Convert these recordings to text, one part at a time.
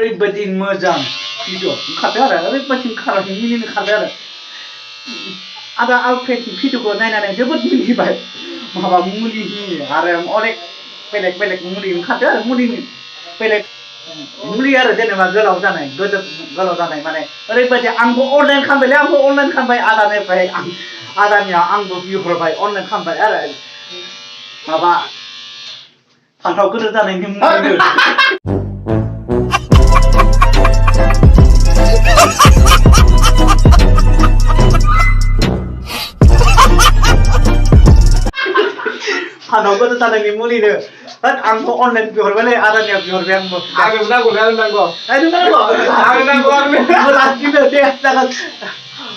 ओरैबायदि मोजां भिडिअ ओंखारदों आरो ओरैबायदि मिनिनो ओंखारदों आरो आदा आलफ्रेड भिडिअखौ नायनानै जोबोद मिनिबाय माबा मुलिनि आरो अनेक बेलेग बेलेग मुलि ओंखारदों आरो मुलिनि बेलेग मुलि आरो जेनेबा गोलाव जानाय गोलाव जानाय माने ओरैबायदि आंबो अनलाइन खालामबाय आदानिफ्राय आदानिया आंबो बिहरबाय अनलाइन खालामबाय आरो माबा फान्थाव गोदो जानायनि मुलि फान्थाव गोदो जानायनि मुलिनो आंबो अनलाइन बिहरबायलै आदानिया बिहरबाय आंबो नांगौ लाखिनो दे जागोन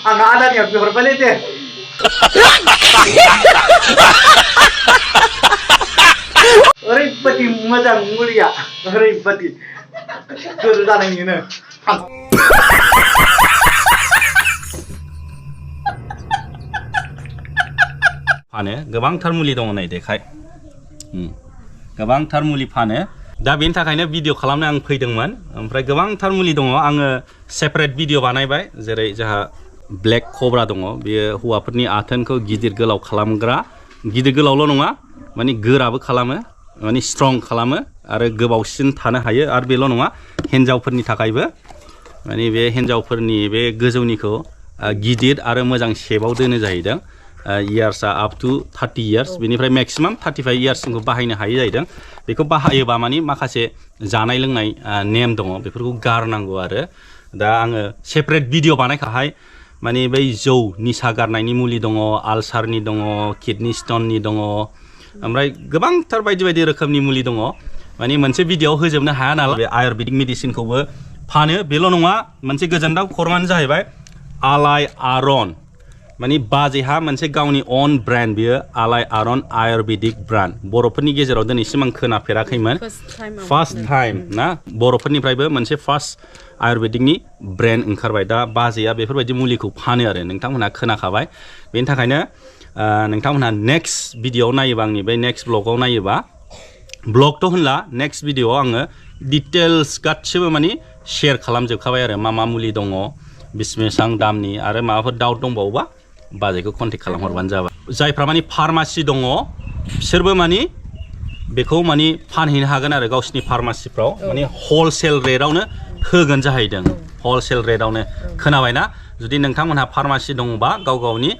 आंहा आदानिया बिहरबायलै दे ओरैबायदि मोजां मुलिया ओरैबायदि गोदो जानायनिनो फानो गोबांथार मुलि दङ नै देखाय गोबांथार मुलि फानो दा बेनि थाखायनो भिडिअ खालामनो आं फैदोंमोन ओमफ्राय गोबांथार मुलि दङ आङो सेपारेट भिडिअ बानायबाय जेरै जोंहा ब्लेक कब्रा दङ बेयो हौवाफोरनि आथोनखौ गिदिर गोलाव खालामग्रा गिदिर गोलावल' नङा माने गोराबो खालामो माने स्ट्रं खालामो आरो गोबावसिन थानो हायो आरो बेल' नङा हिन्जावफोरनि थाखायबो माने बे हिन्जावफोरनि बे गोजौनिखौ गिदिर आरो मोजां शेपआव दोनो जाहैदों इयार्सआ आप टु 30 इयार्स बेनिफ्राय मेक्सिमाम 35 इयार्ससिमखौ बाहायनो हायो जाहैदों बेखौ बाहायोबा माने माखासे जानाय लोंनाय नेम दङ बेफोरखौ गारनांगौ आरो दा आङो सेपारेट भिडिअ बानायखाहाय माने बै जौ निसा गारनायनि मुलि दङ आलसारनि दङ किडनि स्टननि दङ ओमफ्राय गोबांथार बायदि बायदि रोखोमनि मुलि दङ माने मोनसे भिडिअआव होजोबनो हाया नालाय बे आयुर्वेदिक मेडिसिनखौबो फानो बेल' नङा मोनसे गोजोनथाव खौराङानो जाहैबाय आलाय आरन माने बाजैहा मोनसे गावनि अन ब्रेन्ड बियो आलाय आरन आयुर्वेदिक ब्रान्ड बर'फोरनि गेजेराव दिनैसिम आं खोनाफेराखैमोन फार्स्ट टाइम ना बर'फोरनिफ्रायबो मोनसे फार्स्ट आयुर्वेदिकनि ब्रेन्ड ओंखारबाय दा बाजैया बेफोरबायदि मुलिखौ फानो आरो नोंथांमोनहा खोनाखाबाय बेनि थाखायनो नोंथांमोनहा नेक्स्ट भिडिअआव नायोबा आंनि बे नेक्स्ट ब्लगाव नायोबा ब्लगथ' होनला नेक्स्ट भिडिअआव आङो डिटेल्स गासिबो माने शेयार खालामजोबखाबाय आरो मा मुलि दङ बेसेबां दामनि आरो माबाफोर डाउट दंबावोबा बाजैखौ कन्टेक्ट खालामहरबानो जाबाय जायफ्रा माने फार्मासि दङ बिसोरबो माने बेखौ माने फानहैनो हागोन आरो गावसिनि फार्मासिफ्राव माने हलसेल रेटआवनो होगोन जाहैदों हलसेल रेटआवनो खोनाबायना जुदि नोंथांमोनहा फार्मासि दङबा गाव गावनि